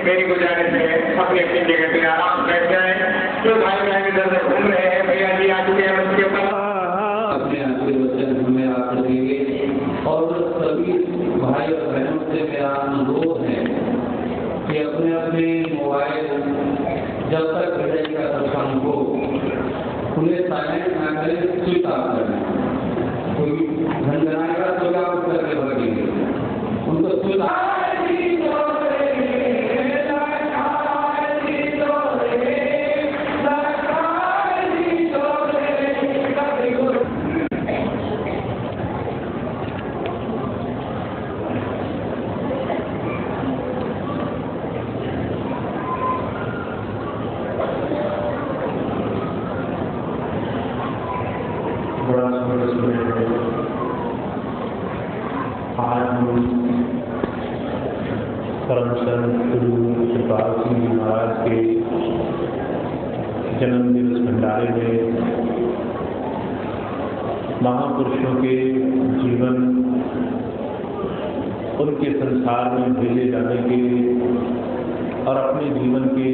मेरी गुजारिश है अपनी अपनी जगह पे आराम बैठ जाए। जो भाई बहन इधर से घूम रहे हैं, भैया जी आ चुके हैं बच्चे पर अपने आखिरी वचन हमें आप देंगे। और सभी भाई और बहनों से मेरा अनुरोध है कि अपने अपने मोबाइल जब तक विजय का सत्संग हो उन्हें साइलेंट ना करें, स्विच ऑफ करें। कोई झंझनाएगा तो आप करके भगेंगे, उनको स्विच ऑफ परम संत गुरु कृपाल सिंह जी महाराज के जन्म दिवस भंडारे में महापुरुषों के जीवन, उनके संसार में भेजे जाने के और अपने जीवन के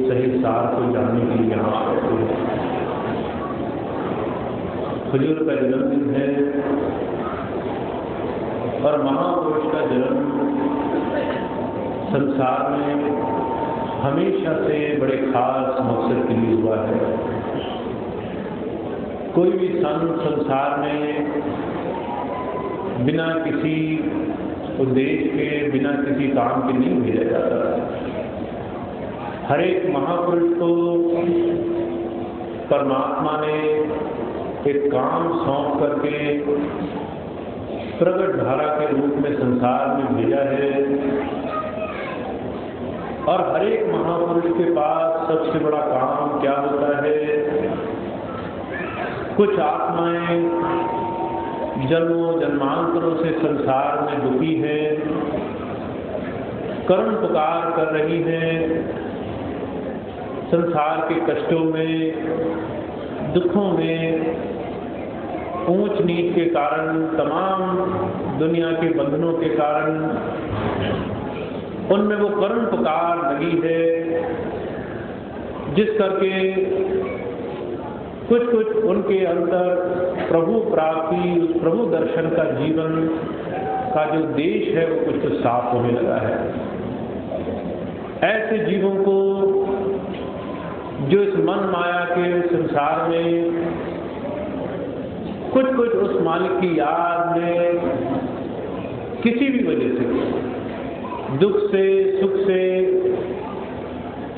सही सार को जानने के लिए यहाँ आते हैं। हुजूर का जन्मदिन है और महापुरुष का जन्म संसार में हमेशा से बड़े खास मकसद के लिए हुआ है। कोई भी संत संसार में बिना किसी उद्देश्य के, बिना किसी काम के नहीं भेजा जाता। हर एक महापुरुष को परमात्मा ने एक काम सौंप करके प्रगट धारा के रूप में संसार में भेजा है। और हर एक महापुरुष के पास सबसे बड़ा काम क्या होता है? कुछ आत्माएं जन्मों जन्मांतरों से संसार में दुखी हैं, करुण पुकार कर रही हैं, संसार के कष्टों में, दुखों में, ऊंच नीच के कारण, तमाम दुनिया के बंधनों के कारण उनमें वो करुण पुकार लगी है, जिस करके कुछ कुछ उनके अंदर प्रभु प्राप्ति, उस प्रभु दर्शन का जीवन का जो देश है वो कुछ कुछ साफ होने लगा है। ऐसे जीवों को जो इस मन माया के संसार में कुछ कुछ उस मालिक की याद में किसी भी वजह से, दुख से, सुख से,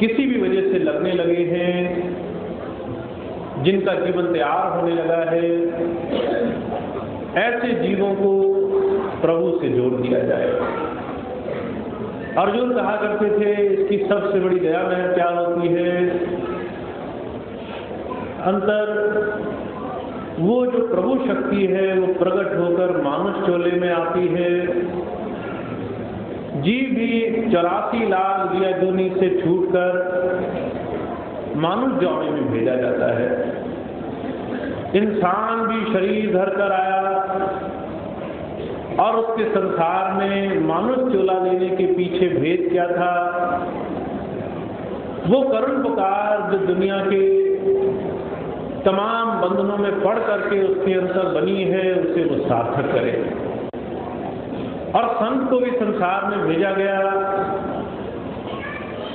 किसी भी वजह से लगने लगे हैं, जिनका जीवन तैयार होने लगा है, ऐसे जीवों को प्रभु से जोड़ दिया जाए। अर्जुन कहा करते थे इसकी सबसे बड़ी दया में क्या होती है? अंतर वो जो प्रभु शक्ति है वो प्रकट होकर मानुष चोले में आती है। जीव भी 84 लाख दिया जोनी से छूटकर मानुष जौने में भेजा जाता है। इंसान भी शरीर धर कर आया और उसके संसार में मानुष चोला लेने के पीछे भेद क्या था? वो करुण पुकार जो दुनिया के तमाम बंधनों में पड़ करके उसके अंदर बनी है, उसे वो सार्थक करे। और संत को भी संसार में भेजा गया,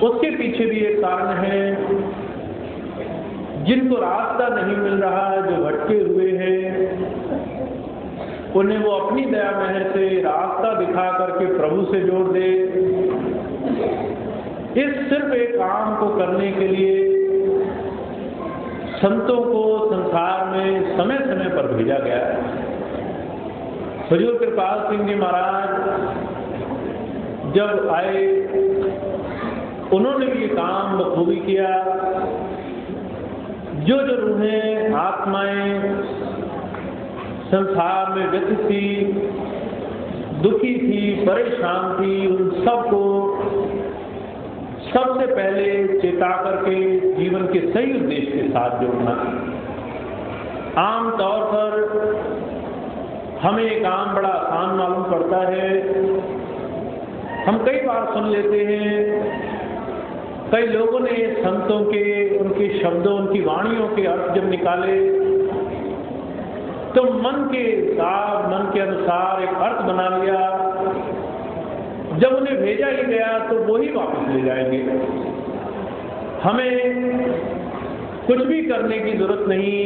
उसके पीछे भी एक कारण है। जिनको रास्ता नहीं मिल रहा, जो भटके हुए हैं, उन्हें वो अपनी दया मेहर से रास्ता दिखा करके प्रभु से जोड़ दे। इस सिर्फ एक काम को करने के लिए संतों को संसार में समय समय पर भेजा गया है। हुजूर कृपाल सिंह जी महाराज जब आए उन्होंने भी ये काम बखूबी किया। जो जो रूहें, आत्माएं संसार में व्यथित थी, दुखी थी, परेशान थी, उन सबको सबसे पहले चेता करके जीवन के सही उद्देश्य के साथ जोड़ना। आम तौर पर हमें ये काम बड़ा आसान मालूम पड़ता है। हम कई बार सुन लेते हैं, कई लोगों ने संतों के, उनके शब्दों, उनकी वाणियों के अर्थ जब निकाले तो मन के साथ, मन के अनुसार एक अर्थ बना लिया। जब उन्हें भेजा ही गया तो वो ही वापस ले जाएंगे। हमें कुछ भी करने की जरूरत नहीं।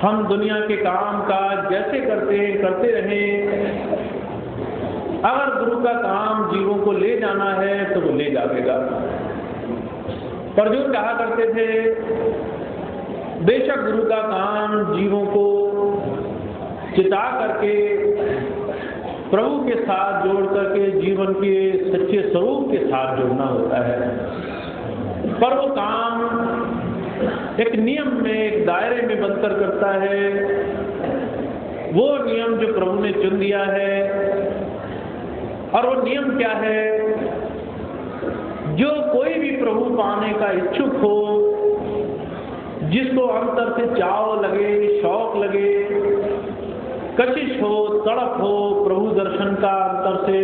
हम दुनिया के काम काज जैसे करते रहें। अगर गुरु का काम जीवों को ले जाना है तो वो ले जाएगा। अर्जुन कहा करते थे, बेशक गुरु का काम जीवों को चिता करके प्रभु के साथ जोड़ करके जीवन के सच्चे स्वरूप के साथ जोड़ना होता है, पर वो काम एक नियम में, एक दायरे में बनकर करता है। वो नियम जो प्रभु ने चुन दिया है। और वो नियम क्या है? जो कोई भी प्रभु पाने का इच्छुक हो, जिसको अंतर से चाव लगे, शौक लगे, कशिश हो, तड़प हो, प्रभु दर्शन का अंतर से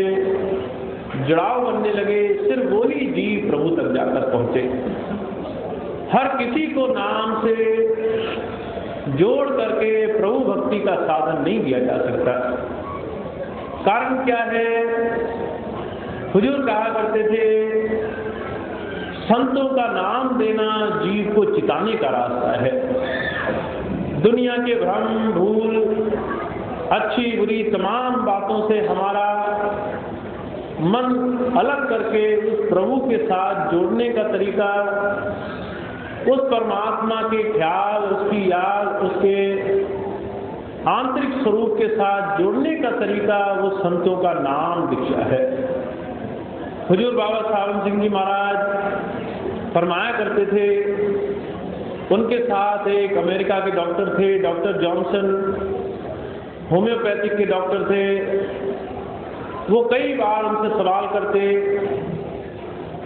जुड़ाव बनने लगे, सिर्फ वही जीव प्रभु तक जाकर पहुंचे। हर किसी को नाम से जोड़ करके प्रभु भक्ति का साधन नहीं दिया जा सकता। कारण क्या है? हुजूर कहा करते थे, संतों का नाम देना जीव को चिताने का रास्ता है। दुनिया के भ्रम, भूल, अच्छी बुरी तमाम बातों से हमारा मन अलग करके उस प्रभु के साथ जोड़ने का तरीका, उस परमात्मा के ख्याल, उसकी याद, उसके आंतरिक स्वरूप के साथ जोड़ने का तरीका वो संतों का नाम दीक्षा है। हुजूर बाबा सावन सिंह जी महाराज फरमाया करते थे, उनके साथ एक अमेरिका के डॉक्टर थे, डॉक्टर जॉनसन, होम्योपैथिक के डॉक्टर थे। वो कई बार उनसे सवाल करते।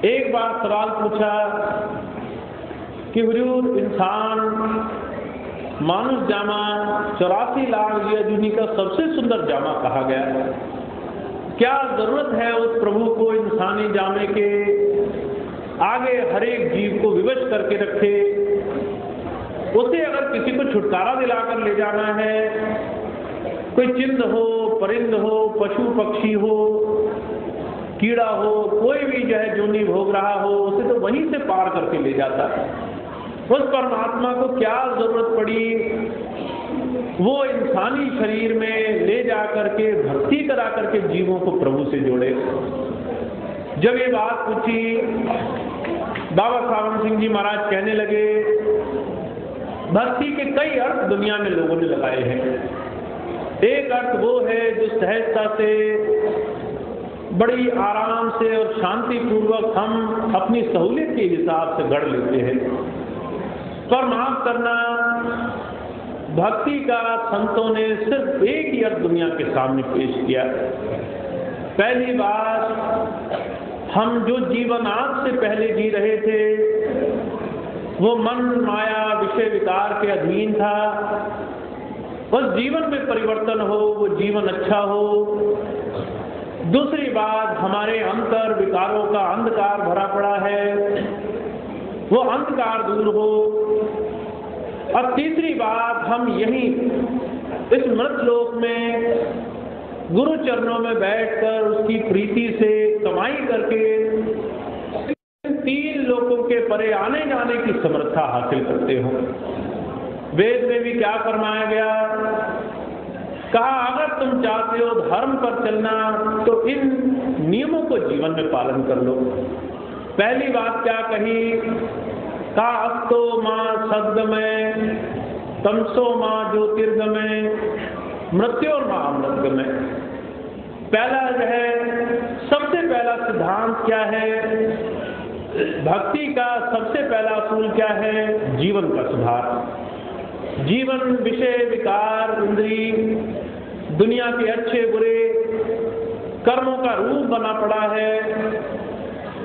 एक बार सवाल पूछा कि हुजूर, इंसान मानुष जामा 84 लाख यजुनी का सबसे सुंदर जामा कहा गया, क्या जरूरत है उस प्रभु को इंसानी जामे के आगे हर एक जीव को विवश करके रखे? उसे अगर किसी को छुटकारा दिलाकर ले जाना है, कोई चिंद हो, परिंद हो, पशु पक्षी हो, कीड़ा हो, कोई भी जो है जोनी भोग रहा हो, उसे तो वहीं से पार करके ले जाता है। उस परमात्मा को क्या जरूरत पड़ी वो इंसानी शरीर में ले जा करके भक्ति करा करके जीवों को प्रभु से जोड़े? जब ये बात पूछी, बाबा सावन सिंह जी महाराज कहने लगे, भक्ति के कई अर्थ दुनिया में लोगों ने लगाए हैं। एक अर्थ वो है जो सहजता से, बड़ी आराम से और शांति पूर्वक हम अपनी सहूलियत के हिसाब से गढ़ लेते हैं। पर माफ करना, भक्ति का संतों ने सिर्फ एक ही अर्थ दुनिया के सामने पेश किया। पहली बात, हम जो जीवन आज से पहले जी रहे थे वो मन, माया, विषय विकार के अधीन था। बस जीवन में परिवर्तन हो, वो जीवन अच्छा हो। दूसरी बात, हमारे अंतर विकारों का अंधकार भरा पड़ा है, वो अंधकार दूर हो। और तीसरी बात, हम यहीं इस मृतलोक में गुरु चरणों में बैठकर उसकी प्रीति से कमाई करके तीन लोगों के परे आने जाने की समर्था हासिल करते हो। वेद में भी क्या फरमाया गया? कहा, अगर तुम चाहते हो धर्म पर चलना तो इन नियमों को जीवन में पालन कर लो। पहली बात क्या कही? का अस्तो मां सद्गमय, तमसो मां ज्योतिर्गमय, मृत्योर्मा अमृतगमय। पहला जो है, सबसे पहला सिद्धांत क्या है? भक्ति का सबसे पहला असूल क्या है? जीवन का सुधार। जीवन विषय, विकार, इंद्रिय, दुनिया के अच्छे बुरे कर्मों का रूप बना पड़ा है।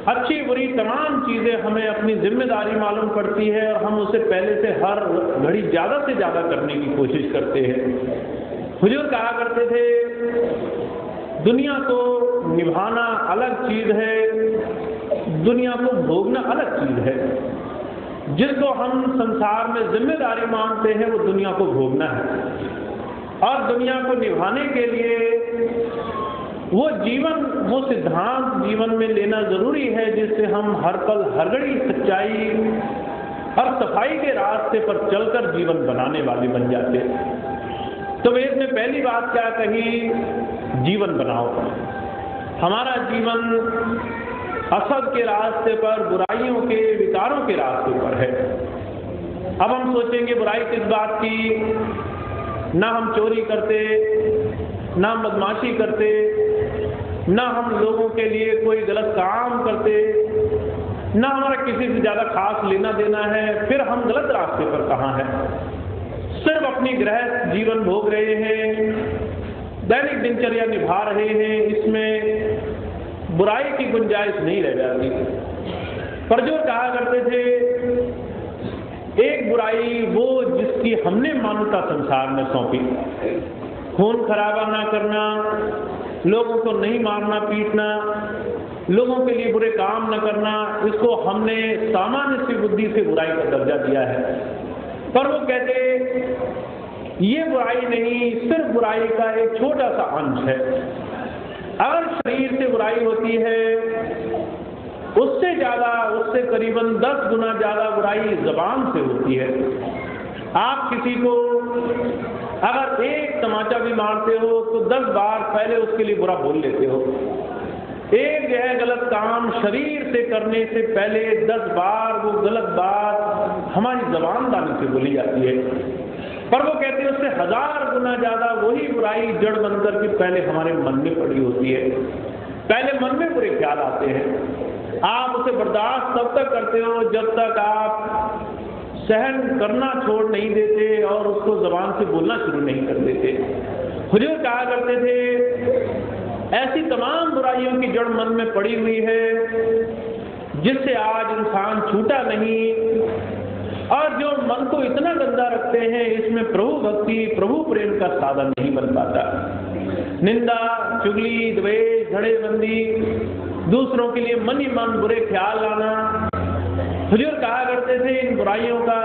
अच्छी बुरी तमाम चीजें हमें अपनी जिम्मेदारी मालूम पड़ती है और हम उसे पहले से हर घड़ी ज्यादा से ज्यादा करने की कोशिश करते हैं। हुजूर कहा करते थे, दुनिया को निभाना अलग चीज है, दुनिया को भोगना अलग चीज है। जिसको हम संसार में जिम्मेदारी मानते हैं वो दुनिया को भोगना है, और दुनिया को निभाने के लिए वो जीवन, वो सिद्धांत जीवन में लेना जरूरी है, जिससे हम हर पल हर घड़ी सच्चाई और सफाई के रास्ते पर चलकर जीवन बनाने वाले बन जाते। तो वेद ने पहली बात क्या कही? जीवन बनाओ। हमारा जीवन असद के रास्ते पर, बुराइयों के, विकारों के रास्ते पर है। अब हम सोचेंगे बुराई किस बात की? ना हम चोरी करते, ना बदमाशी करते, ना हम लोगों के लिए कोई गलत काम करते, ना हमारा किसी से ज्यादा खास लेना देना है, फिर हम गलत रास्ते पर कहाँ हैं? सिर्फ अपनी गृहस्थ जीवन भोग रहे हैं, दैनिक दिनचर्या निभा रहे हैं, इसमें बुराई की गुंजाइश नहीं रह जाती। पर जो कहा करते थे, एक बुराई वो जिसकी हमने मान्यता संसार में सौंपी, खून खराबा ना करना, लोगों को नहीं मारना पीटना, लोगों के लिए बुरे काम न करना, इसको हमने सामान्य सी बुद्धि से बुराई का दर्जा दिया है। पर वो कहते ये बुराई नहीं, सिर्फ बुराई का एक छोटा सा अंश है। अगर शरीर से बुराई होती है, उससे ज्यादा, उससे करीबन 10 गुना ज्यादा बुराई जबान से होती है। आप किसी को अगर एक तमाचा भी मारते हो तो 10 बार पहले उसके लिए बुरा बोल लेते हो। एक जो है गलत काम शरीर से करने से पहले 10 बार वो गलत बात हमारी जबानदारी से बोली जाती है। पर वो कहते हैं उससे 1000 गुना ज्यादा वही बुराई जड़ बनकर के पहले हमारे मन में पड़ी होती है। पहले मन में बुरे ख्याल आते हैं। आप उसे बर्दाश्त तब तक करते हो जब तक आप सहन करना छोड़ नहीं देते और उसको जबान से बोलना शुरू नहीं कर देते। हुजूर कहा करते थे, ऐसी तमाम बुराइयों की जड़ मन में पड़ी हुई है जिससे आज इंसान छूटा नहीं, और जो मन को इतना गंदा रखते हैं, इसमें प्रभु भक्ति, प्रभु प्रेम का साधन नहीं बन पाता। निंदा, चुगली, द्वेष, धड़ेबंदी, दूसरों के लिए मन ही मन बुरे ख्याल लाना। हुजूर कहा करते थे, इन बुराइयों का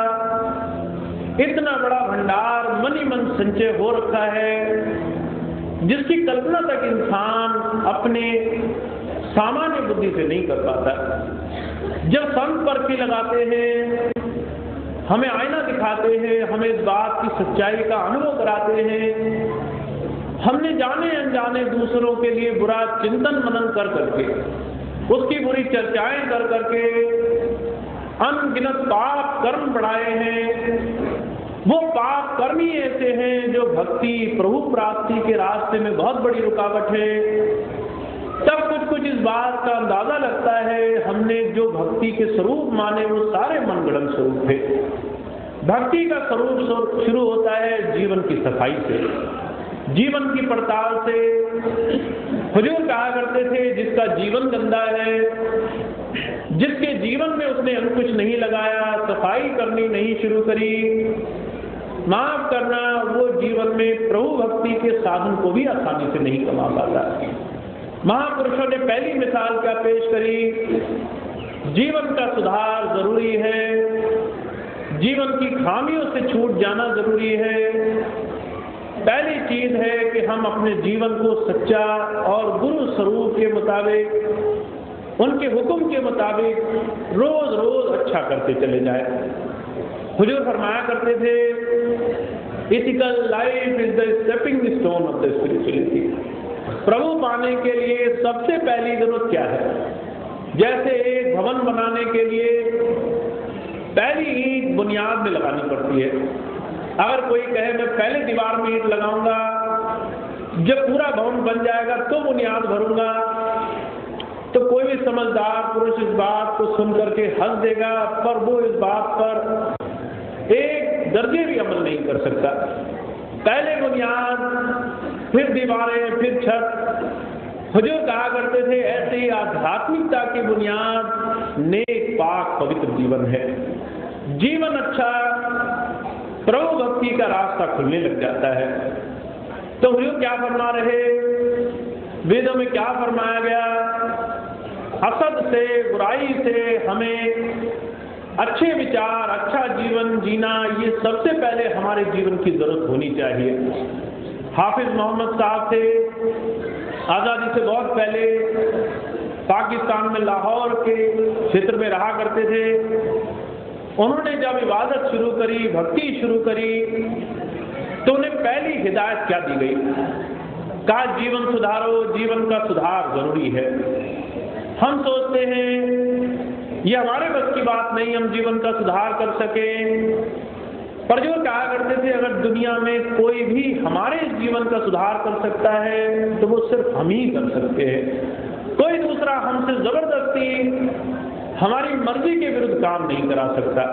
इतना बड़ा भंडार मन ही मन संचय हो रखा है जिसकी कल्पना तक इंसान अपने सामान्य बुद्धि से नहीं कर पाता। जब संत पर्ची लगाते हैं, हमें आईना दिखाते हैं, हमें इस बात की सच्चाई का अनुभव कराते हैं, हमने जाने अनजाने दूसरों के लिए बुरा चिंतन मनन कर करके, उसकी बुरी चर्चाएं कर करके अनगिनत पाप कर्म बढ़ाए हैं। वो पाप कर्म ही ऐसे हैं जो भक्ति, प्रभु प्राप्ति के रास्ते में बहुत बड़ी रुकावट है। तब कुछ कुछ इस बात का अंदाजा लगता है, हमने जो भक्ति के स्वरूप माने वो सारे मनगढ़ंत स्वरूप थे। भक्ति का स्वरूप शुरू होता है जीवन की सफाई से, जीवन की पड़ताल से। हुजूर कहा करते थे, जिसका जीवन गंदा है, जिसके जीवन में उसने अंकुश नहीं लगाया, सफाई करनी नहीं शुरू करी, माफ करना, वो जीवन में प्रभु भक्ति के साधन को भी आसानी से नहीं कमा पाता। महापुरुषों ने पहली मिसाल क्या पेश करी? जीवन का सुधार जरूरी है, जीवन की खामियों से छूट जाना जरूरी है। पहली चीज है कि हम अपने जीवन को सच्चा और गुरु स्वरूप के मुताबिक, उनके हुक्म के मुताबिक रोज रोज अच्छा करते चले जाए। हुजूर फरमाया करते थे, ethical life is the stepping stone of the spirituality. प्रभु पाने के लिए सबसे पहली जरूरत क्या है? जैसे एक भवन बनाने के लिए पहली ईंट बुनियाद में लगानी पड़ती है। अगर कोई कहे मैं पहले दीवार में ईंट लगाऊंगा जब पूरा भवन बन जाएगा तो बुनियाद भरूंगा। तो कोई भी समझदार पुरुष इस बात को सुन करके हंस देगा, पर वो इस बात पर एक दर्जे भी अमल नहीं कर सकता। पहले बुनियाद, फिर दीवारें, फिर छत। हुजूर कहा करते थे ऐसे ही आध्यात्मिकता की बुनियाद नेक पाक पवित्र जीवन है। जीवन अच्छा, प्रभु भक्ति का रास्ता खुलने लग जाता है। तो हुजूर क्या फरमा रहे, वेदों में क्या फरमाया गया, असद से, बुराई से हमें अच्छे विचार, अच्छा जीवन जीना, ये सबसे पहले हमारे जीवन की जरूरत होनी चाहिए। हाफिज मोहम्मद साहब थे, आज़ादी से बहुत पहले पाकिस्तान में लाहौर के क्षेत्र में रहा करते थे। उन्होंने जब इबादत शुरू करी, भक्ति शुरू करी, तो उन्हें पहली हिदायत क्या दी गई, कहा जीवन सुधारो, जीवन का सुधार जरूरी है। हम सोचते हैं ये हमारे बस की बात नहीं, हम जीवन का सुधार कर सकें। पर जो कहा करते थे अगर दुनिया में कोई भी हमारे जीवन का सुधार कर सकता है तो वो सिर्फ हम ही कर सकते हैं। कोई दूसरा हमसे जबरदस्ती हमारी मर्जी के विरुद्ध काम नहीं करा सकता।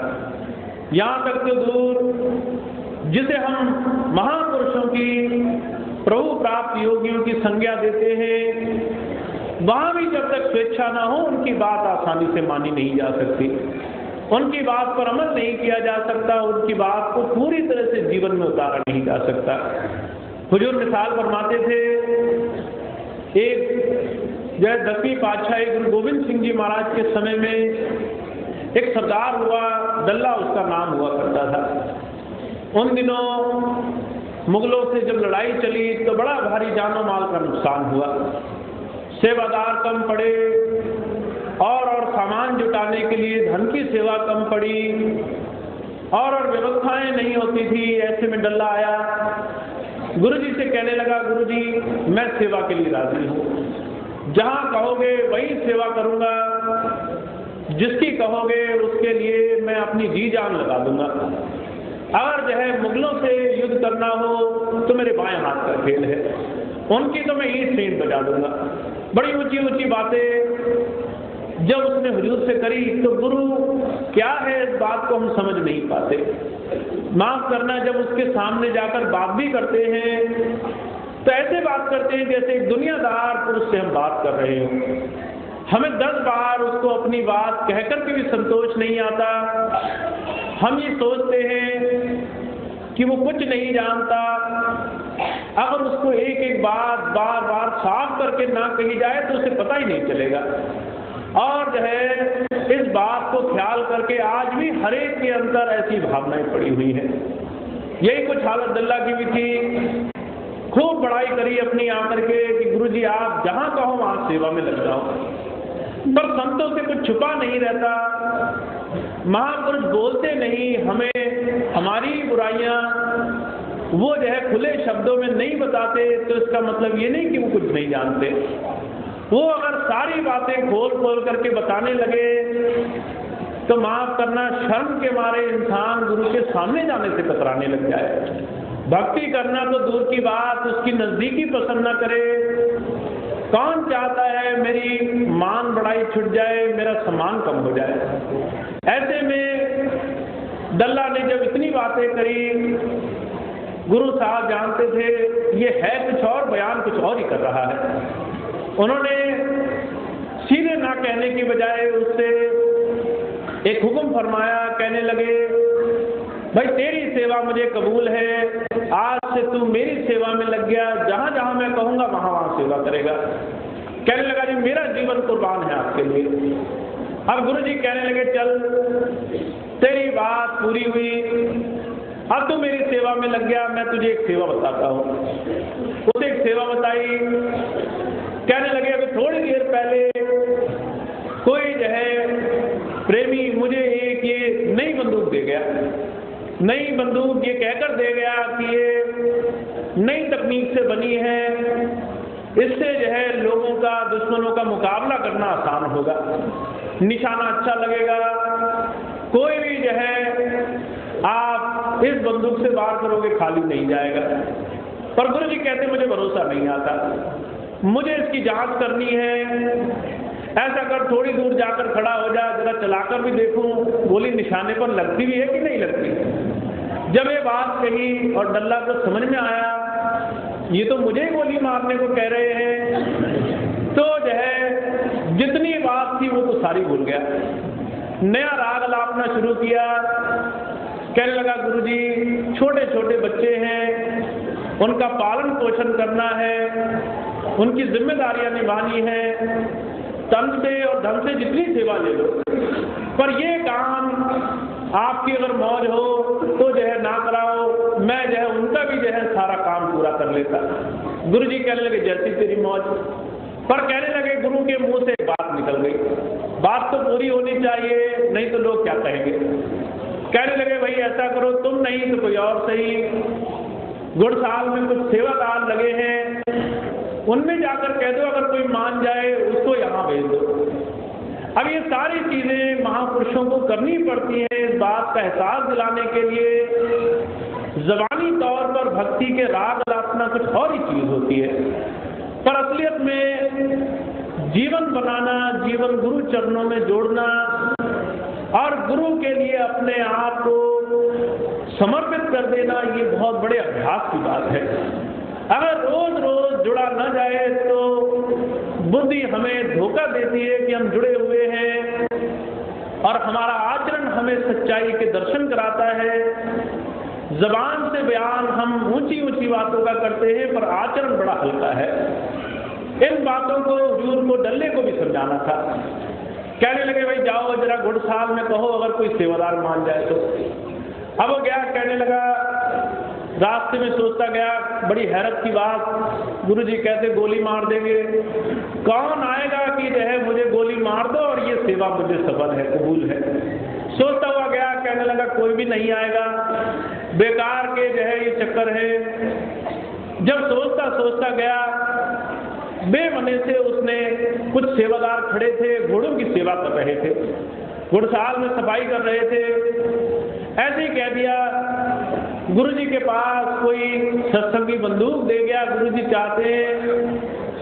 यहाँ तक तो दूर जिसे हम महापुरुषों की, प्रभु प्राप्त योगियों की संज्ञा देते हैं, वहां भी जब तक स्वेच्छा ना हो उनकी बात आसानी से मानी नहीं जा सकती, उनकी बात पर अमल नहीं किया जा सकता, उनकी बात को पूरी तरह से जीवन में उतारा नहीं जा सकता। हुजूर मिसाल फरमाते थे, एक जो है 10वीं पातशाही गुरु गोविंद सिंह जी महाराज के समय में एक सरदार हुआ, डल्ला उसका नाम हुआ करता था। उन दिनों मुगलों से जब लड़ाई चली तो बड़ा भारी जानो माल का नुकसान हुआ, सेवादार कम पड़े और सामान जुटाने के लिए धन की सेवा कम पड़ी और व्यवस्थाएं नहीं होती थी। ऐसे में डल्ला आया, गुरुजी से कहने लगा, गुरुजी मैं सेवा के लिए राजी हूँ, जहाँ कहोगे वही सेवा करूँगा, जिसकी कहोगे उसके लिए मैं अपनी जी जान लगा दूंगा। अगर जो है मुगलों से युद्ध करना हो तो मेरे बाएं हाथ का खेल है, उनकी तो मैं ईंट से ईंट बजा दूंगा। बड़ी ऊंची ऊंची बातें जब उसने हुजूर से करी तो गुरु क्या है इस बात को हम समझ नहीं पाते। माफ करना, जब उसके सामने जाकर बात भी करते हैं तो ऐसे बात करते हैं जैसे एक दुनियादार पुरुष से हम बात कर रहे हो। हमें 10 बार उसको अपनी बात कहकर के भी संतोष नहीं आता। हम ये सोचते हैं कि वो कुछ नहीं जानता। अगर उसको एक एक बात बार बार साफ करके ना कही जाए तो उसे पता ही नहीं चलेगा। और जो है इस बात को ख्याल करके आज भी हर एक के अंदर ऐसी भावनाएं पड़ी हुई हैं। यही कुछ हालत डल्ला की भी थी। खूब बड़ाई करी अपनी आकर के कि गुरुजी आप जहां कहो वहां सेवा में लग जाओ, पर संतों से कुछ छुपा नहीं रहता। महापुरुष बोलते नहीं, हमें हमारी बुराइयां वो जो है खुले शब्दों में नहीं बताते, तो इसका मतलब ये नहीं कि वो कुछ नहीं जानते। वो अगर सारी बातें खोल खोल करके बताने लगे तो माफ करना, शर्म के मारे इंसान गुरु के सामने जाने से कतराने लग जाए। भक्ति करना तो दूर की बात, उसकी नजदीकी पसंद न करे। कौन चाहता है मेरी मान बढ़ाई छुट जाए, मेरा सम्मान कम हो जाए। ऐसे में डल्ला ने जब इतनी बातें करी, गुरु साहब जानते थे ये है कुछ और, बयान कुछ और ही कर रहा है। उन्होंने सीधे ना कहने की बजाय उससे एक हुक्म फरमाया। कहने लगे, भाई तेरी सेवा मुझे कबूल है, आज से तू मेरी सेवा में लग गया, जहां जहां मैं कहूंगा वहां वहां सेवा करेगा। कहने लगा जी मेरा जीवन कुर्बान है आपके लिए। अब गुरुजी कहने लगे चल तेरी बात पूरी हुई, अब तू मेरी सेवा में लग गया, मैं तुझे एक सेवा बताता हूँ। उसे एक सेवा बताई। कहने लगे अभी थोड़ी देर पहले कोई जो है प्रेमी मुझे एक ये नई बंदूक दे गया। नई बंदूक ये कहकर दे गया कि ये नई तकनीक से बनी है, इससे जो है लोगों का, दुश्मनों का मुकाबला करना आसान होगा, निशाना अच्छा लगेगा, कोई भी जो है आप इस बंदूक से वार करोगे खाली नहीं जाएगा। पर गुरु जी कहते मुझे भरोसा नहीं आता, मुझे इसकी जांच करनी है। ऐसा कर थोड़ी दूर जाकर खड़ा हो जा, जरा चलाकर भी देखूं गोली निशाने पर लगती भी है कि नहीं लगती। जब ये बात कही और डल्ला को समझ में आया ये तो मुझे गोली मारने को कह रहे हैं, तो जो है जितनी बात थी वो तो सारी भूल गया। नया राग लापना शुरू किया। कहने लगा गुरुजी छोटे छोटे बच्चे हैं, उनका पालन पोषण करना है, उनकी जिम्मेदारियां निभानी है, तन से और धन से जितनी सेवा ले लो, पर ये काम आपकी अगर मौज हो तो जो है ना कराओ, मैं जो है उनका भी जो है सारा काम पूरा कर लेता। गुरुजी कहने लगे जैसी तेरी मौज। पर कहने लगे गुरु के मुंह से एक बात निकल गई, बात तो पूरी होनी चाहिए नहीं तो लोग क्या कहेंगे। कहने लगे भाई ऐसा करो, तुम नहीं तो कोई और सही, गुड़साल में कुछ सेवादार लगे हैं, उनमें जाकर कह दो अगर कोई मान जाए उसको यहाँ भेज दो। अब ये सारी चीजें महापुरुषों को करनी पड़ती हैं इस बात का एहसास दिलाने के लिए। ज़बानी तौर पर भक्ति के राग लापना कुछ और ही चीज होती है, पर असलियत में जीवन बनाना, जीवन गुरु चरणों में जोड़ना और गुरु के लिए अपने आप को समर्पित कर देना, ये बहुत बड़े अभ्यास की बात है। अगर रोज रोज जुड़ा न जाए तो बुद्धि हमें धोखा देती है कि हम जुड़े हुए हैं और हमारा आचरण हमें सच्चाई के दर्शन कराता है। जबान से बयान हम ऊंची ऊंची बातों का करते हैं पर आचरण बड़ा हल्का है। इन बातों को हुजूर को डल्ले को भी समझाना था। कहने लगे भाई जाओ जरा गुड़साल में कहो अगर कोई सेवादार मान जाए तो। अब वो गया, कहने लगा, रास्ते में सोचता गया, बड़ी हैरत की बात, गुरुजी कहते गोली मार देंगे, कौन आएगा कि जो है मुझे गोली मार दो और ये सेवा मुझे सफल है, कबूल है। सोचता हुआ गया, कहने लगा कोई भी नहीं आएगा, बेकार के जो है ये चक्कर है। जब सोचता सोचता गया, बेमने से उसने कुछ सेवादार खड़े थे, घोड़ों की सेवा कर रहे थे, गुड़साल में सफाई कर रहे थे। ऐसे ही कह दिया गुरुजी के पास कोई सत्संगी बंदूक दे गया, गुरुजी चाहते हैं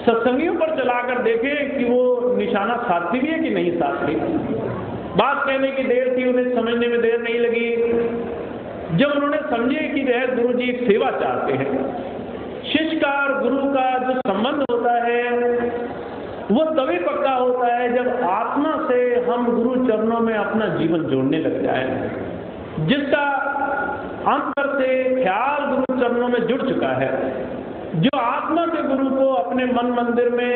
सत्संगियों पर चलाकर देखें कि वो निशाना साधती भी है कि नहीं साधती। बात कहने की देर थी, उन्हें समझने में देर नहीं लगी। जब उन्होंने समझे कि जो है गुरुजी सेवा चाहते हैं, शिष्य का और गुरु का जो संबंध होता है वो तभी पक्का होता है जब आत्मा से हम गुरु चरणों में अपना जीवन जोड़ने लग जाए। जिसका अंतर से ख्याल गुरु चरणों में जुड़ चुका है, जो आत्मा से गुरु को अपने मन मंदिर में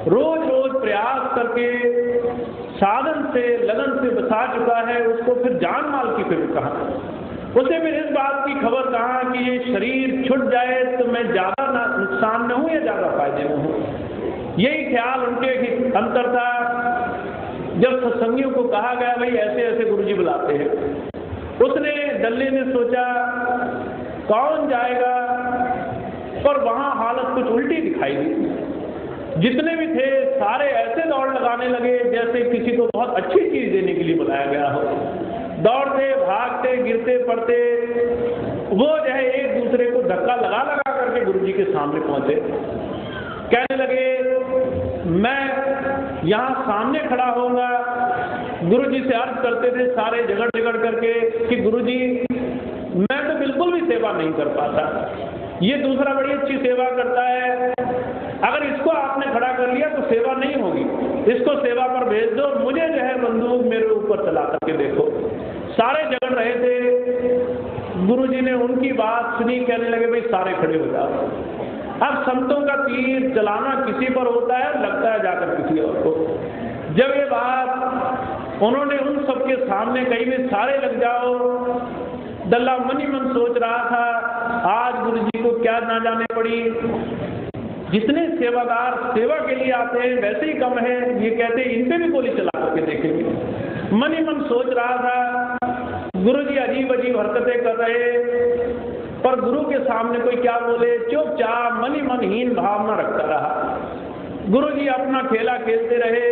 रोज रोज प्रयास करके साधन से लगन से बसा चुका है, उसको फिर जान माल की फिक्र कहाँ, उसे फिर इस बात की खबर कहाँ कि ये शरीर छूट जाए तो मैं ज्यादा नुकसान में हूं या ज्यादा फायदे में हूं। यही ख्याल उनके अंतर था। जब सत्संगियों को कहा गया भाई ऐसे ऐसे गुरुजी बुलाते हैं, उसने डल्ले ने सोचा कौन जाएगा, पर वहां हालत कुछ उल्टी दिखाई दी। जितने भी थे सारे ऐसे दौड़ लगाने लगे जैसे किसी को बहुत अच्छी चीज देने के लिए बुलाया गया हो। दौड़ते भागते गिरते पड़ते वो जो है एक दूसरे को धक्का लगा लगा करके गुरुजी के सामने पहुंचे। कहने लगे मैं यहाँ सामने खड़ा होऊंगा। गुरुजी से अर्ज करते थे सारे झगड़ झगड़ करके कि गुरुजी मैं तो बिल्कुल भी सेवा नहीं कर पाता, ये दूसरा बड़ी अच्छी सेवा करता है, अगर इसको आपने खड़ा कर लिया तो सेवा नहीं होगी, इसको सेवा पर भेज दो, मुझे जो है बंदूक मेरे ऊपर चला करके देखो। सारे झगड़ रहे थे। गुरुजी ने उनकी बात सुनी, कहने लगे भाई सारे खड़े हो जाओ। अब संतों का तीर चलाना किसी पर होता है, लगता है जाकर किसी और को। जब ये बात उन्होंने उन सबके सामने कही भी सारे लग जाओ, दल्ला मन ही मन सोच रहा था आज गुरुजी को क्या ना जाने पड़ी। जितने सेवादार सेवा के लिए आते हैं वैसे ही कम है, ये कहते हैं इन पे भी गोली चला करके देखेंगे। मन ही मन सोच रहा था गुरुजी अजीब अजीब हरकतें कर रहे, पर गुरु के सामने कोई क्या बोले, चुपचाप मन ही मन हीन भावना रखता रहा। गुरुजी अपना खेला खेलते रहे,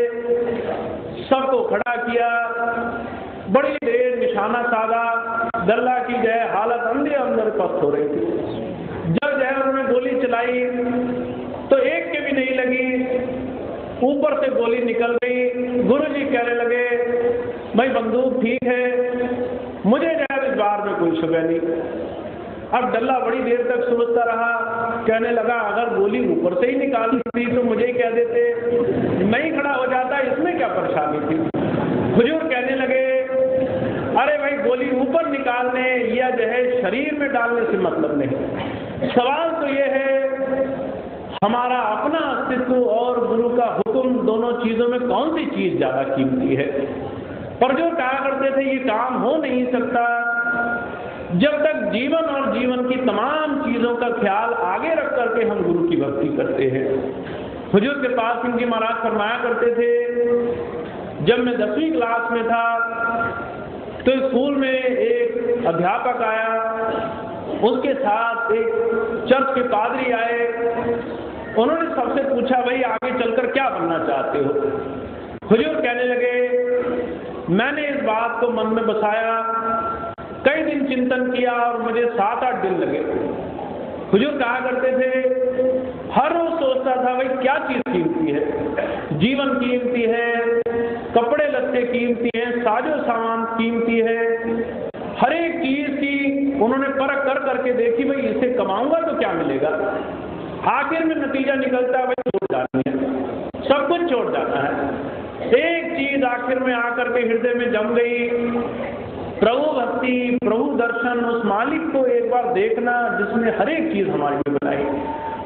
सबको खड़ा किया, बड़ी देर निशाना साधा। दल्ला की जय हालत अंधे अंदर पस्त हो रही थी। जब जो है उन्होंने गोली चलाई तो एक के भी नहीं लगी, ऊपर से गोली निकल गई। गुरुजी कहने लगे भाई बंदूक ठीक है, मुझे जो है इस बार में कोई शुबह नहीं। अब डल्ला बड़ी देर तक सोचता रहा, कहने लगा अगर गोली ऊपर से ही निकालनी थी तो मुझे ही कह देते, मैं ही खड़ा हो जाता, इसमें क्या परेशानी थी। हुजूर कहने लगे अरे भाई गोली ऊपर निकालने या जो है शरीर में डालने से मतलब नहीं, सवाल तो ये है हमारा अपना अस्तित्व और गुरु का हुक्म, दोनों चीजों में कौन सी चीज ज्यादा कीमती है। पर जो कहा करते थे ये काम हो नहीं सकता जब तक जीवन और जीवन की तमाम चीजों का ख्याल आगे रख करके हम गुरु की भक्ति करते हैं। हुजूर कृपाल सिंह जी महाराज फरमाया करते थे, जब मैं 10वीं क्लास में था तो स्कूल में एक अध्यापक आया, उसके साथ एक चर्च के पादरी आए। उन्होंने सबसे पूछा भाई आगे चलकर क्या बनना चाहते हो। हुजूर कहने लगे मैंने इस बात को मन में बसाया, कई दिन चिंतन किया और मुझे 7-8 दिन लगे। हुजूर कहा करते थे हर रोज सोचता था भाई क्या चीज कीमती है, जीवन कीमती है, कपड़े लत्ते कीमती हैं, साजो सामान कीमती है, हर एक चीज की उन्होंने परख कर करके देखी भाई इसे कमाऊंगा तो क्या मिलेगा। आखिर में नतीजा निकलता भाई छोड़ जानी है, सब कुछ छोड़ जाना है। एक चीज आखिर में आकर के हृदय में जम गई, प्रभु भक्ति, प्रभु दर्शन, उस मालिक को एक बार देखना जिसने हर एक चीज हमारे लिए बनाई,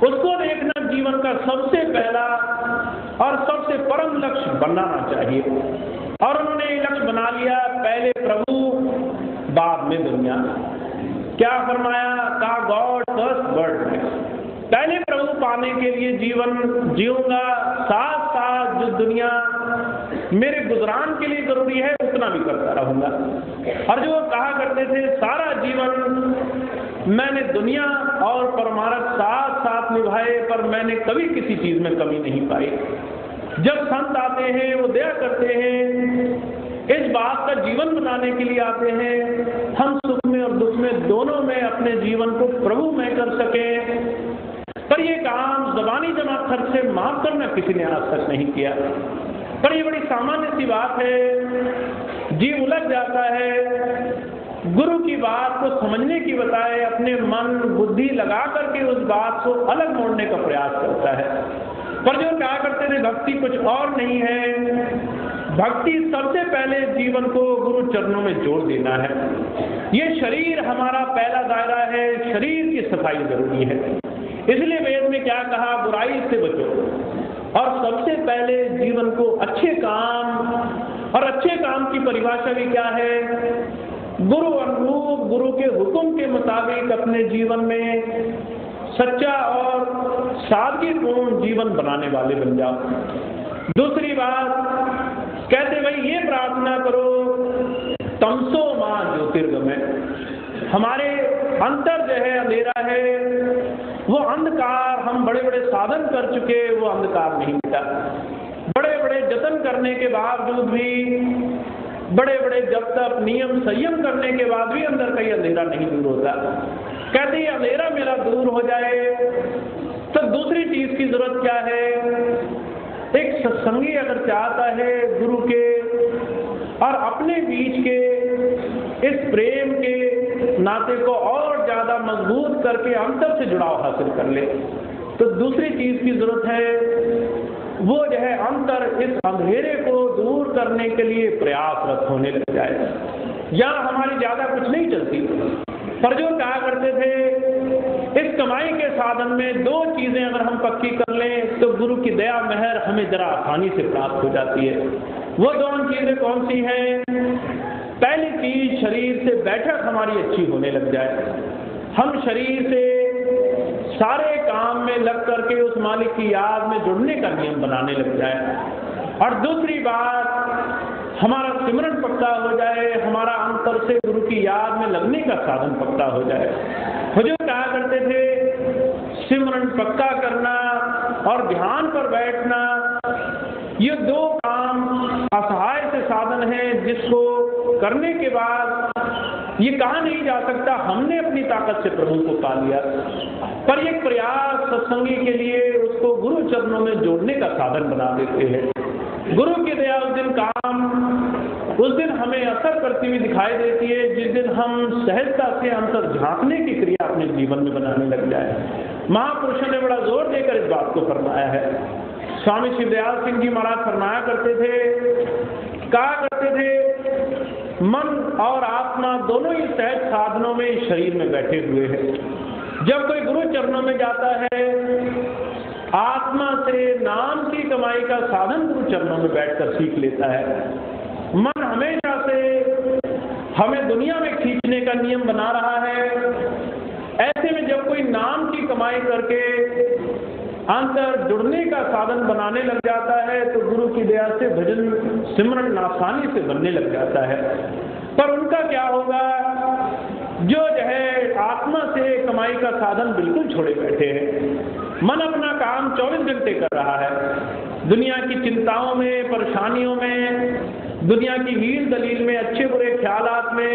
उसको देखना जीवन का सबसे पहला और सबसे परम लक्ष्य बनाना चाहिए। और उन्होंने ये लक्ष्य बना लिया, पहले प्रभु बाद में दुनिया। क्या फरमाया, का गॉड फर्स्ट वर्ल्ड नेक्स्ट। पहले प्रभु पाने के लिए जीवन जीऊंगा, साथ साथ जो दुनिया मेरे गुजरान के लिए जरूरी है उतना भी करता रहूंगा। और जो कहा करते थे सारा जीवन मैंने दुनिया और परमार्थ साथ साथ निभाए, पर मैंने कभी किसी चीज में कमी नहीं पाई। जब संत आते हैं वो दया करते हैं, इस बात का जीवन बनाने के लिए आते हैं हम सुख में और दुख में दोनों में अपने जीवन को प्रभु में कर सके। पर ये काम ज़बानी जमा खर्च से माफ करना किसी ने आज तक नहीं किया। पर ये बड़ी सामान्य सी बात है, जीव उलझ जाता है, गुरु की बात को समझने की बजाय अपने मन बुद्धि लगा करके उस बात को अलग मोड़ने का प्रयास करता है। पर जो कहा करते थे भक्ति कुछ और नहीं है, भक्ति सबसे पहले जीवन को गुरु चरणों में जोड़ देना है। ये शरीर हमारा पहला दायरा है, शरीर की सफाई जरूरी है। इसलिए वेद में क्या कहा, बुराई से बचो। और सबसे पहले जीवन को अच्छे काम, और अच्छे काम की परिभाषा भी क्या है, गुरु अनुरूप गुरु के हुक्म के मुताबिक अपने जीवन में सच्चा और सादगीपूर्ण जीवन बनाने वाले बन जाओ। दूसरी बात कहते भाई ये प्रार्थना करो, तमसो मां ज्योतिर्गमय। हमारे अंतर जो है अंधेरा है, वो अंधकार हम बड़े बड़े साधन कर चुके, वो अंधकार नहीं मिटा। बड़े बड़े जतन करने के बावजूद भी, बड़े बड़े जब तक नियम संयम करने के बाद भी अंदर का ये अंधेरा नहीं दूर होता। कहते हैं अंधेरा मेरा दूर हो जाए तो दूसरी चीज की जरूरत क्या है, एक सत्संगी अगर चाहता है गुरु के और अपने बीच के इस प्रेम के नाते को और ज्यादा मजबूत करके अंतर से जुड़ाव हासिल कर ले, तो दूसरी चीज की जरूरत है वो जो है अंतर इस अंधेरे को दूर करने के लिए प्रयासरत होने लग जाए। यहाँ हमारी ज्यादा कुछ नहीं चलती। पर जो कहा करते थे इस कमाई के साधन में दो चीजें अगर हम पक्की कर लें तो गुरु की दया मेहर हमें जरा आसानी से प्राप्त हो जाती है। वो दोनों चीजें कौन सी हैं? पहली चीज, शरीर से बैठक हमारी अच्छी होने लग जाए, हम शरीर से सारे काम में लग करके उस मालिक की याद में जुड़ने का नियम बनाने लग जाए। और दूसरी बात, हमारा सिमरन पक्का हो जाए, हमारा अंतर से गुरु की याद में लगने का साधन पक्का हो जाए। हुजूर कहा करते थे सिमरन पक्का करना और ध्यान पर बैठना, ये दो काम असहाय से साधन हैं जिसको करने के बाद ये कहा नहीं जा सकता हमने अपनी ताकत से प्रभु को पा लिया, पर एक प्रयास सत्संगी के लिए उसको गुरु चरणों में जोड़ने का साधन बना देते हैं। गुरु की दया उस दिन हमें असर करती हुई दिखाई देती है जिस दिन हम सहजता से अंतर झांकने की क्रिया अपने जीवन में बनाने लग जाए। महापुरुषों ने बड़ा जोर देकर इस बात को फरमाया है। स्वामी शिवदयाल सिंह जी महाराज फरमाया करते थे, कहा करते थे, मन और आत्मा दोनों ही सहज साधनों में इस शरीर में बैठे हुए हैं। जब कोई गुरु चरणों में जाता है, आत्मा से नाम की कमाई का साधन गुरु चरणों में बैठकर सीख लेता है। मन हमेशा से हमें दुनिया में खींचने का नियम बना रहा है। ऐसे में जब कोई नाम की कमाई करके अंतर जुड़ने का साधन बनाने लग जाता है तो गुरु की दया से भजन सिमरन आसानी से बनने लग जाता है। पर उनका क्या होगा जो है आत्मा से कमाई का साधन बिल्कुल छोड़े बैठे हैं। मन अपना काम 24 घंटे कर रहा है, दुनिया की चिंताओं में, परेशानियों में, दुनिया की हील दलील में, अच्छे बुरे ख्यालात में,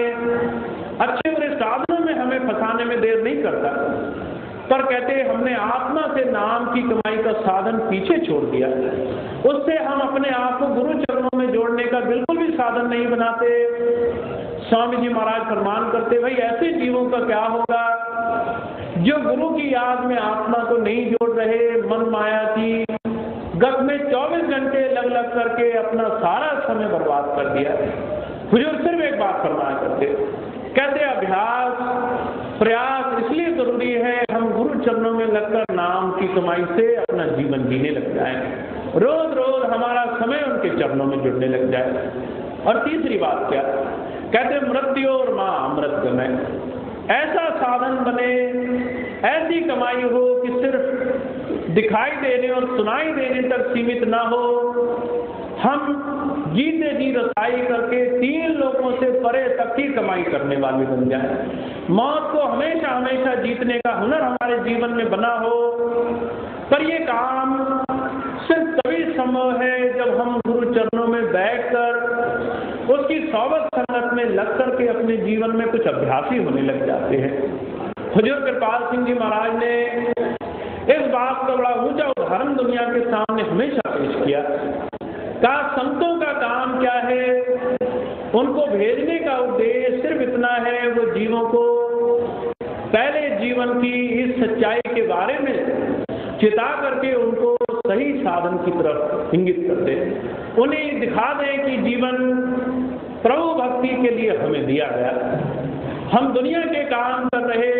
अच्छे बुरे साधनों में हमें फंसाने में देर नहीं करता। पर कहते हमने आत्मा से नाम की कमाई का साधन पीछे छोड़ दिया, उससे हम अपने आप को गुरु चरणों में जोड़ने का बिल्कुल भी साधन नहीं बनाते। स्वामी जी महाराज फरमान करते, भाई ऐसे जीवों का क्या होगा जो गुरु की याद में आत्मा को नहीं जोड़ रहे, मन माया की गत में 24 घंटे लग करके अपना सारा समय बर्बाद कर दिया। हुजूर सिर्फ एक बात फरमाया करते, कहते अभ्यास प्रयास इसलिए जरूरी है हम गुरु चरणों में लगकर नाम की कमाई से अपना जीवन जीने लग जाए, रोज रोज हमारा समय उनके चरणों में जुड़ने लग जाए। और तीसरी बात क्या कहते, मृत्यु और मां अमृत गमय, ऐसा साधन बने, ऐसी कमाई हो कि सिर्फ दिखाई देने और सुनाई देने तक सीमित ना हो। हम जीते जी रसाई करके 3 लोगों से परे तक की कमाई करने वाले बन जाए। मौत को हमेशा हमेशा जीतने का हुनर हमारे जीवन में बना हो। पर ये काम सिर्फ तभी संभव है जब हम गुरु चरणों में बैठकर उसकी सोबत संगत में लग करके अपने जीवन में कुछ अभ्यासी होने लग जाते हैं। हुजूर कृपाल सिंह जी महाराज ने इस बात का बड़ा ऊंचा उदाहरण दुनिया के सामने हमेशा पेश किया। कहा संतों का काम क्या है, उनको भेजने का उद्देश्य सिर्फ इतना है वो जीवों को पहले जीवन की इस सच्चाई के बारे में चिता करके उनको सही साधन की तरफ इंगित कर दे, उन्हें दिखा दें कि जीवन प्रभु भक्ति के लिए हमें दिया गया। हम दुनिया के काम कर रहे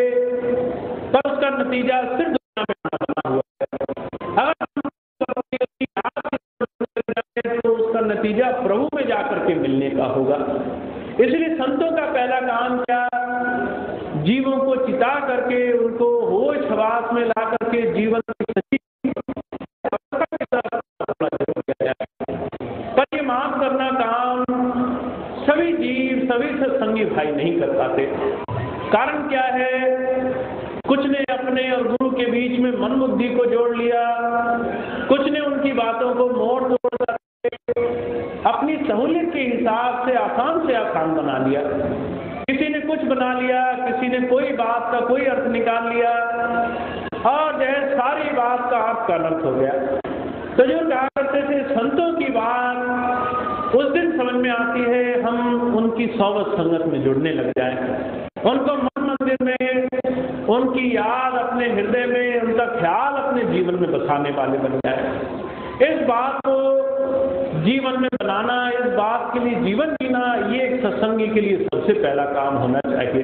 पर उसका नतीजा सिर्फ दुनिया में बना हुआ है। अगर तो उसका नतीजा प्रभु में जाकर के मिलने का होगा। इसलिए संतों का पहला काम क्या, जीवों को चिता करके उनको होश हवास में ला करके जीवन की सच्ची पर ये माफ करना काम सभी जीव सभी सत्संगी भाई नहीं कर पाते। कारण क्या है, कुछ ने अपने और गुरु के बीच में मन बुद्धि को जोड़ लिया, कुछ ने उनकी बातों को मोड़ तोड़ करके अपनी सहूलियत के हिसाब से आसान बना लिया। किसी ने कुछ बना लिया, किसी ने कोई बात का कोई अर्थ निकाल लिया और जो है सारी बात का अर्थ का अनर्थ हो गया। तो जो कहा करते थे संतों की बात उस दिन समझ में आती है हम उनकी सोबत संगत में जुड़ने लग जाएं, उनको मन मंदिर में उनकी याद अपने हृदय में, उनका ख्याल अपने जीवन में बसाने वाले बन जाए। इस बात को जीवन में बनाना, इस बात के लिए जीवन जीना, ये एक सत्संगी के लिए सबसे पहला काम होना चाहिए।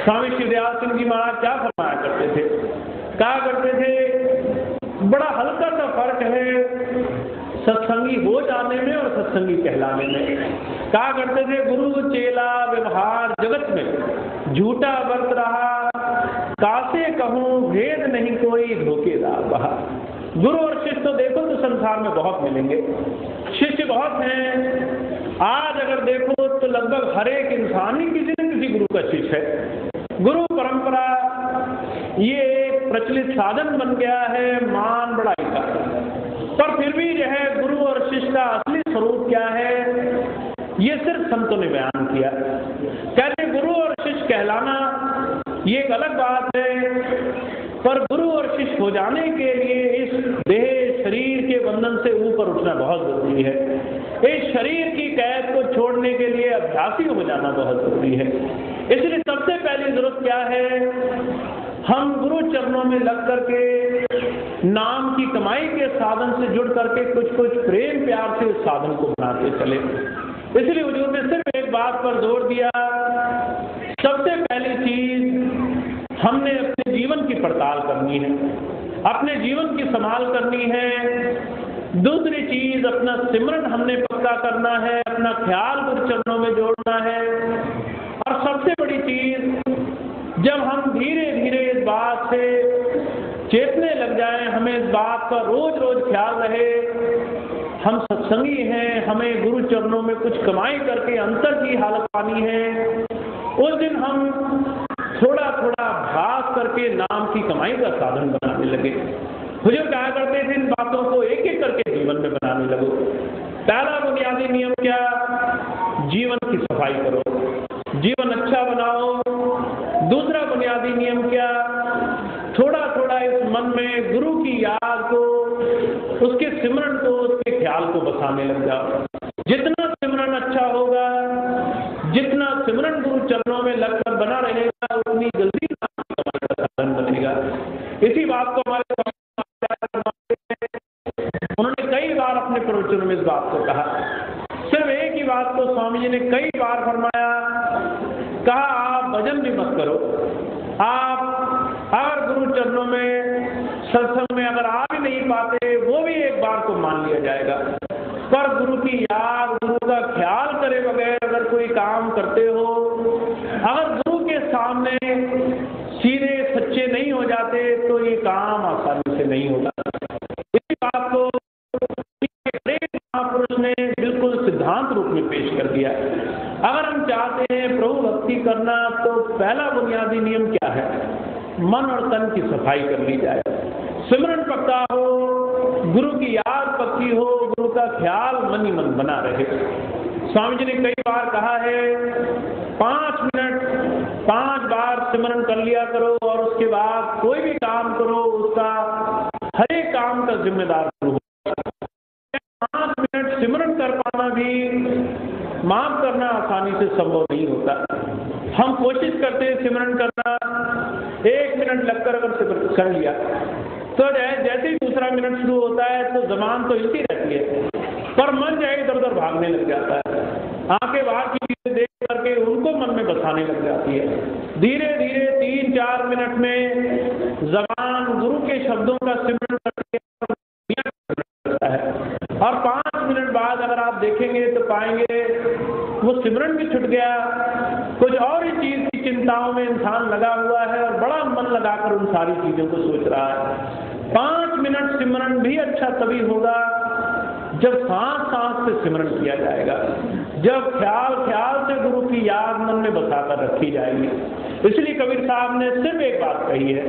स्वामी शिवदयाल सिंह जी महाराज क्या फरमाया करते थे, कहा करते थे बड़ा हल्का सा फर्क है सत्संगी हो जाने में और सत्संगी कहलाने में। कहा करते थे गुरु चेला व्यवहार जगत में झूठा बरत रहा, कासे कहूँ भेद नहीं कोई धोखेदार बहा। गुरु और शिष्य तो देखो तो संसार में बहुत मिलेंगे, शिष्य बहुत हैं। आज अगर देखो तो लगभग हर एक इंसान ही किसी न किसी गुरु का शिष्य है। गुरु परंपरा ये एक प्रचलित साधन बन गया है मान बढ़ाई का। पर फिर भी जो है गुरु और शिष्य का असली स्वरूप क्या है, ये सिर्फ संतों ने बयान किया। कहते गुरु और कहलाना ये एक अलग बात है, पर गुरु और शिष्य हो जाने के लिए इस देह शरीर के बंधन से ऊपर उठना बहुत जरूरी है। इस शरीर की कैद को छोड़ने के लिए अभ्यासी हो जाना बहुत जरूरी है। इसलिए सबसे पहली जरूरत क्या है, हम गुरु चरणों में लग करके नाम की कमाई के साधन से जुड़ करके कुछ कुछ प्रेम प्यार से इस साधन को बनाते चले। इसलिए हुजूर ने सिर्फ एक बात पर जोर दिया, सबसे पहली चीज हमने अपने जीवन की पड़ताल करनी है, अपने जीवन की संभाल करनी है। दूसरी चीज अपना सिमरन हमने पक्का करना है, अपना ख्याल गुरु चरणों में जोड़ना है। और सबसे बड़ी चीज, जब हम धीरे धीरे इस बात से चेतने लग जाएं, हमें इस बात का रोज रोज ख्याल रहे, हम सत्संगी हैं, हमें गुरु चरणों में कुछ कमाई करके अंतर की हालत पानी है, उस दिन हम थोड़ा थोड़ा अभ्यास करके नाम की कमाई का साधन बनाने लगे। हुजूर कहा करते थे इन बातों को एक एक करके जीवन में बनाने लगो। पहला बुनियादी नियम क्या, जीवन की सफाई करो, जीवन अच्छा बनाओ। दूसरा बुनियादी नियम क्या, थोड़ा थोड़ा इस मन में गुरु की याद को, उसके सिमरन को, उसके ख्याल को बसाने लग जाओ। जितना सिमरन अच्छा होगा, जितना सिमरन गुरु चरणों में लगकर बना रहेगा, उतनी जल्दी साधन बनेगा। इसी बात को हमारे उन्होंने कई बार अपने प्रवचनों में इस बात को कहा। सिर्फ एक ही बात को स्वामी जी ने कई बार फरमाया, कहा आप भजन भी मत करो, आप अगर गुरु चरणों में सत्संग में अगर आ भी नहीं पाते, वो भी एक बार को मान लिया जाएगा, पर गुरु की याद, गुरु का ख्याल करे बगैर अगर कोई काम करते हो, अगर गुरु के सामने सीधे सच्चे नहीं हो जाते, तो ये काम आसानी से नहीं होता। इसी बात को महापुरुष ने बिल्कुल सिद्धांत रूप में पेश कर दिया। अगर हम चाहते हैं प्रभु भक्ति करना, तो पहला बुनियादी नियम क्या है, मन और तन की सफाई कर ली जाए, सिमरन पक्का हो, गुरु की याद पक्की हो, गुरु का ख्याल मन ही मन बना रहे। स्वामी जी ने कई बार कहा है 5 मिनट 5 बार सिमरन कर लिया करो, और उसके बाद कोई भी काम करो, उसका हर एक काम का जिम्मेदार गुरु। 5 मिनट सिमरन कर पाना भी माफ करना आसानी से संभव नहीं होता। हम कोशिश करते हैं सिमरन करना, 1 मिनट लगकर अगर सिमरन कर लिया, तो जैसे ही दूसरा मिनट शुरू होता है तो जबान तो हिलती रहती है, पर मन जो है इधर उधर भागने लग जाता है। आंखें बाहर की चीजें देख करके उनको मन में बसाने लग जाती है। धीरे धीरे 3-4 मिनट में जबान गुरु के शब्दों का सिमरन करके है, और 5 मिनट बाद अगर आप देखेंगे तो पाएंगे वो सिमरन भी छूट गया, कुछ और ही चीज की चिंताओं में इंसान लगा हुआ है और बड़ा मन लगाकर उन सारी चीजों को सोच रहा है। 5 मिनट सिमरन भी अच्छा तभी होगा जब सांस सांस से सिमरन किया जाएगा, जब ख्याल ख्याल से गुरु की याद मन में बसाकर रखी जाएगी। इसलिए कबीर साहब ने सिर्फ एक बात कही है,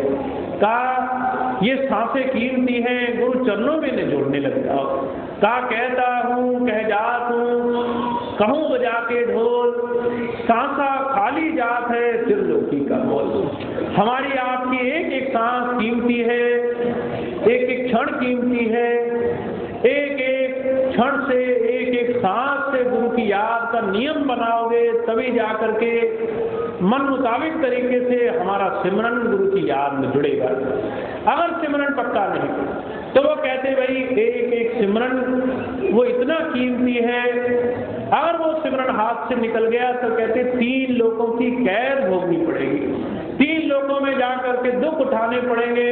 कहा ये सांसें कीमती हैं, गुरु चरणों में ने जोड़ने लग जाओ। कहा कहता हूँ कह जात हूँ, कहूँ बजा के ढोल, सांसा खाली जात है त्रिलोकी का बोल। हमारी आपकी एक एक सांस कीमती है, एक एक क्षण कीमती है, एक एक क्षण से, एक एक सांस से गुरु की याद का नियम बनाओगे, तभी जाकर के मन मुताबिक तरीके से हमारा सिमरन गुरु की याद में जुड़ेगा। अगर सिमरन पक्का नहीं तो वो कहते भाई एक एक सिमरन वो इतना कीमती है, अगर वो सिमरन हाथ से निकल गया तो कहते 3 लोगों की कैद भोगनी पड़ेगी, 3 लोगों में जाकर के दुख उठाने पड़ेंगे।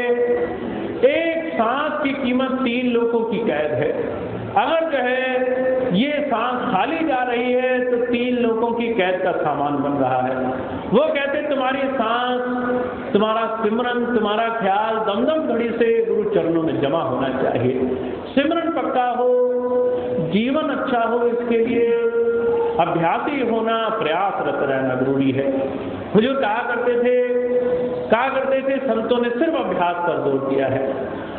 एक सांस की कीमत 3 लोगों की कैद है। अगर जो है ये सांस खाली जा रही है तो 3 लोगों की कैद का सामान बन रहा है। वो कहते तुम्हारी सांस, तुम्हारा सिमरन, तुम्हारा ख्याल दमदम घड़ी से गुरु चरणों में जमा होना चाहिए। सिमरन पक्का हो, जीवन अच्छा हो, इसके लिए अभ्यासी होना, प्रयासरत रहना जरूरी है। हुजूर कहा करते थे संतों ने सिर्फ अभ्यास पर जोर दिया है,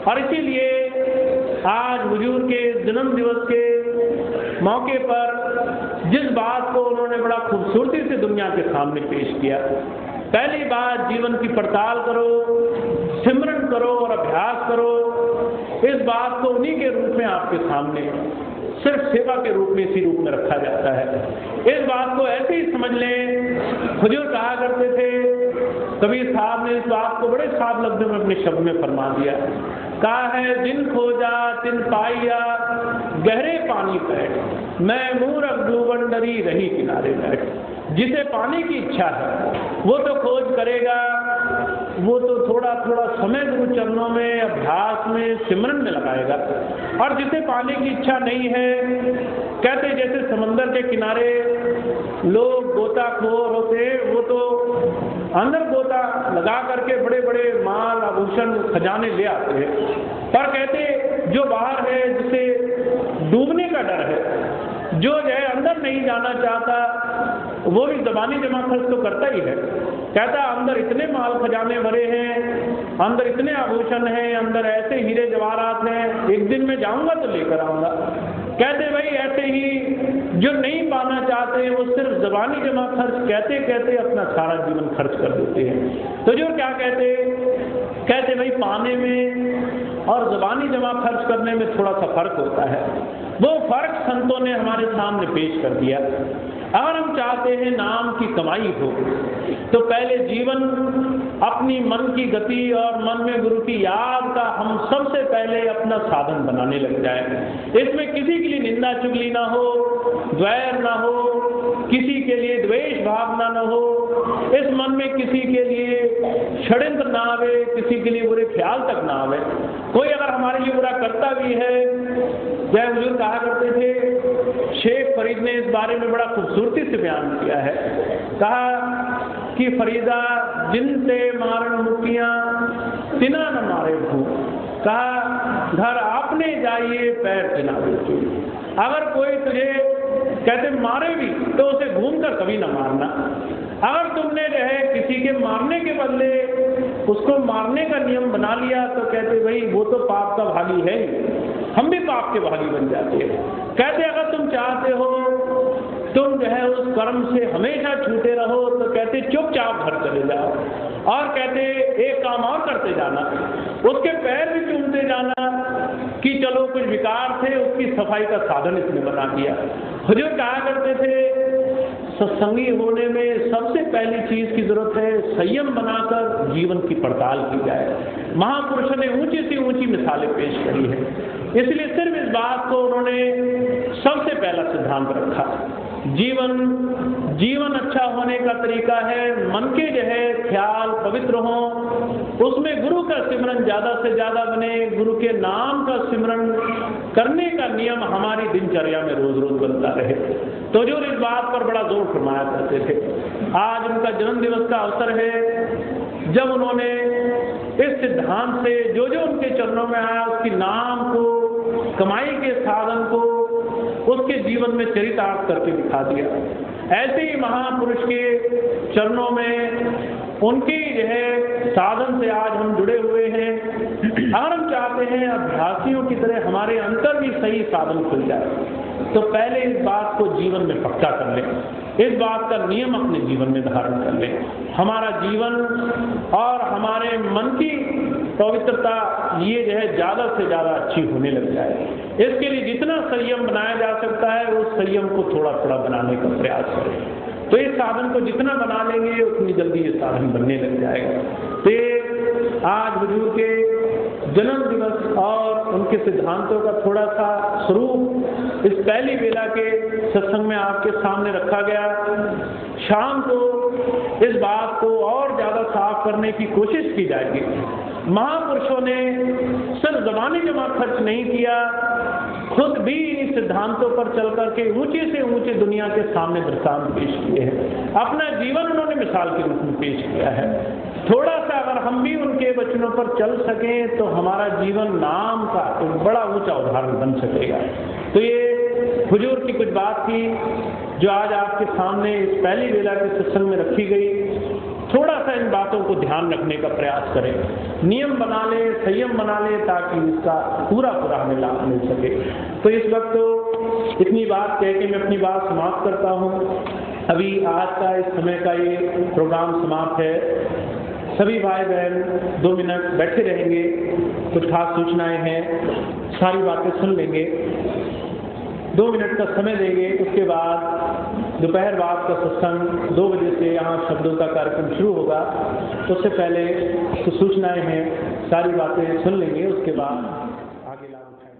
और इसीलिए आज हुजूर के जन्म दिवस के मौके पर जिस बात को उन्होंने बड़ा खूबसूरती से दुनिया के सामने पेश किया, पहली बात जीवन की पड़ताल करो, सिमरन करो और अभ्यास करो। इस बात को उन्हीं के रूप में आपके सामने सिर्फ सेवा के रूप में, इसी रूप में रखा जाता है। इस बात को ऐसे ही समझ लें। हुजूर कहा करते थे, कबीर साहब ने इस बात को बड़े साफ लफ्ज़ों में अपने शब्द में फरमा दिया। कहा है, जिन खोजा तिन पाइया गहरे पानी बैठ, मैं मूरख डूबन डरी रही किनारे बैठ। जिसे पाने की इच्छा है वो तो खोज करेगा, वो तो थोड़ा थोड़ा समय गुरु चरणों में, अभ्यास में, सिमरन में लगाएगा। और जिसे पाने की इच्छा नहीं है, कहते जैसे समंदर के किनारे लोग गोताखोर होते, वो तो अंदर गोता लगा करके बड़े बड़े माल आभूषण खजाने ले आते हैं, पर कहते जो बाहर है, जिसे डूबने का डर है, जो है अंदर नहीं जाना चाहता, वो भी ज़बानी जमा खर्च तो करता ही है। कहता अंदर इतने माल खजाने भरे हैं, अंदर इतने आभूषण हैं, अंदर ऐसे हीरे जवाहरात हैं, एक दिन में जाऊंगा तो लेकर आऊंगा। कहते भाई ऐसे ही जो नहीं पाना चाहते वो सिर्फ ज़बानी जमा खर्च कहते कहते अपना सारा जीवन खर्च कर देते हैं। तो जो क्या कहते भाई पाने में और ज़बानी जमा खर्च करने में थोड़ा सा फर्क होता है। वो फर्क संतों ने हमारे सामने पेश कर दिया। अगर हम चाहते हैं नाम की कमाई हो, तो पहले जीवन अपनी मन की गति और मन में गुरु की याद का हम सबसे पहले अपना साधन बनाने लग जाए। इसमें किसी के लिए निंदा चुगली ना हो, द्वैर ना हो, किसी के लिए द्वेष भावना ना हो, इस मन में किसी के लिए षड्यंत्र ना आवे, किसी के लिए बुरे ख्याल तक ना आवे। कोई अगर हमारे लिए बुरा करता भी है, जय हुजूर कहा करते थे, शेख फरीद ने इस बारे में बड़ा खूबसूरती से बयान किया है। कहा कि फरीदा जिनसे मारन मुखियां तिना न मारे भू, कहा घर आपने जाइए पैर तिना बेचो। अगर कोई तुझे कहते मारे भी तो उसे घूमकर कभी न मारना। अगर तुमने जो है किसी के मारने के बदले उसको मारने का नियम बना लिया, तो कहते भाई वो तो पाप का भागी है, हम भी पाप के भागी बन जाते हैं। कहते अगर तुम चाहते हो तुम जो है उस कर्म से हमेशा छूटे रहो, तो कहते चुपचाप घर चले जाओ, और कहते एक काम और करते जाना, उसके पैर भी चूमते जाना कि चलो कुछ विकार थे, उसकी सफाई का साधन इसने बना दिया। हुजूर कहा करते थे, सत्संगी होने में सबसे पहली चीज की जरूरत है संयम बनाकर जीवन की पड़ताल की जाए। महापुरुषों ने ऊंची से ऊंची मिसालें पेश करी है, इसलिए सिर्फ इस बात को उन्होंने सबसे पहला सिद्धांत रखा। जीवन अच्छा होने का तरीका है मन के जो है ख्याल पवित्र हों, उसमें गुरु का सिमरन ज्यादा से ज्यादा बने, गुरु के नाम का सिमरन करने का नियम हमारी दिनचर्या में रोज रोज बनता रहे। तो जो इस बात पर बड़ा जोर फरमाया करते थे। आज उनका जन्म दिवस का अवसर है, जब उन्होंने इस सिद्धांत से जो जो उनके चरणों में आया उसकी नाम को, कमाई के साधन को उसके जीवन में चरितार्थ करके दिखा दिया। ऐसे ही महापुरुष के चरणों में उनके जो है साधन से आज हम जुड़े हुए हैं। अगर हम चाहते हैं अभ्यासियों की तरह हमारे अंतर भी सही साधन खुल जाए, तो पहले इस बात को जीवन में पक्का कर लें, इस बात का नियम अपने जीवन में धारण कर लें। हमारा जीवन और हमारे मन की पवित्रता ये जो है ज्यादा से ज्यादा अच्छी होने लग जाए। इसके लिए जितना संयम बनाया जा सकता है उस संयम को थोड़ा थोड़ा बनाने का प्रयास करें। तो इस साधन को जितना बना लेंगे उतनी जल्दी ये साधन बनने लग जाएगा। तो आज हुजूर के जन्म दिवस और उनके सिद्धांतों का थोड़ा सा स्वरूप इस पहली बेला के सत्संग में आपके सामने रखा गया। शाम को इस बात को और ज्यादा साफ करने की कोशिश की जाएगी। महापुरुषों ने सिर्फ ज़बानी जमा खर्च नहीं किया, खुद भी इन सिद्धांतों पर चल करके ऊंचे से ऊंचे दुनिया के सामने दृष्टांत पेश किए हैं। अपना जीवन उन्होंने मिसाल के रूप में पेश किया है। थोड़ा सा अगर हम भी उनके वचनों पर चल सकें तो हमारा जीवन नाम का एक बड़ा ऊंचा उदाहरण बन सकेगा। तो ये हुजूर की कुछ बात थी जो आज आपके सामने इस पहली वेला के सत्संग में रखी गई। थोड़ा सा इन बातों को ध्यान रखने का प्रयास करें, नियम बना लें, संयम बना लें, ताकि इसका पूरा हमें लाभ मिल सके। तो इस वक्त तो इतनी बात कह के मैं अपनी बात समाप्त करता हूँ। अभी आज का इस समय का ये प्रोग्राम समाप्त है। सभी भाई बहन 2 मिनट बैठे रहेंगे, कुछ खास सूचनाएं हैं, सारी बातें सुन लेंगे, 2 मिनट का समय देंगे। उसके बाद दोपहर बाद का सत्संग 2 बजे से यहाँ शब्दों का कार्यक्रम शुरू होगा। उससे पहले कुछ सूचनाएं हैं, सारी बातें सुन लेंगे, उसके बाद आगे लाभ उठाएंगे।